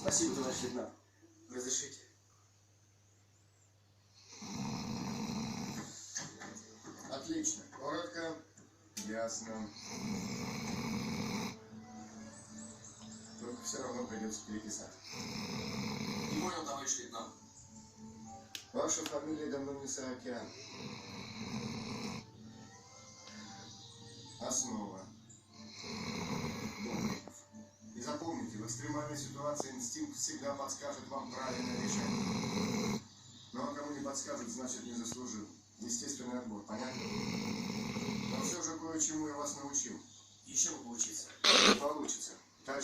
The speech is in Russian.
Спасибо, товарищ лейтенант. Разрешите? Отлично. Коротко, ясно. Только все равно придется переписать. Не понял, товарищ лейтенант. Ваша фамилия давно не Саакян. Основа. И запомните, в экстремальной ситуации инстинкт всегда подскажет вам правильное решение. Но а кому не подскажет, значит не заслужил. Естественный отбор, понятно? Но все же кое-чему я вас научил. Еще бы поучиться. Получится. Дальше.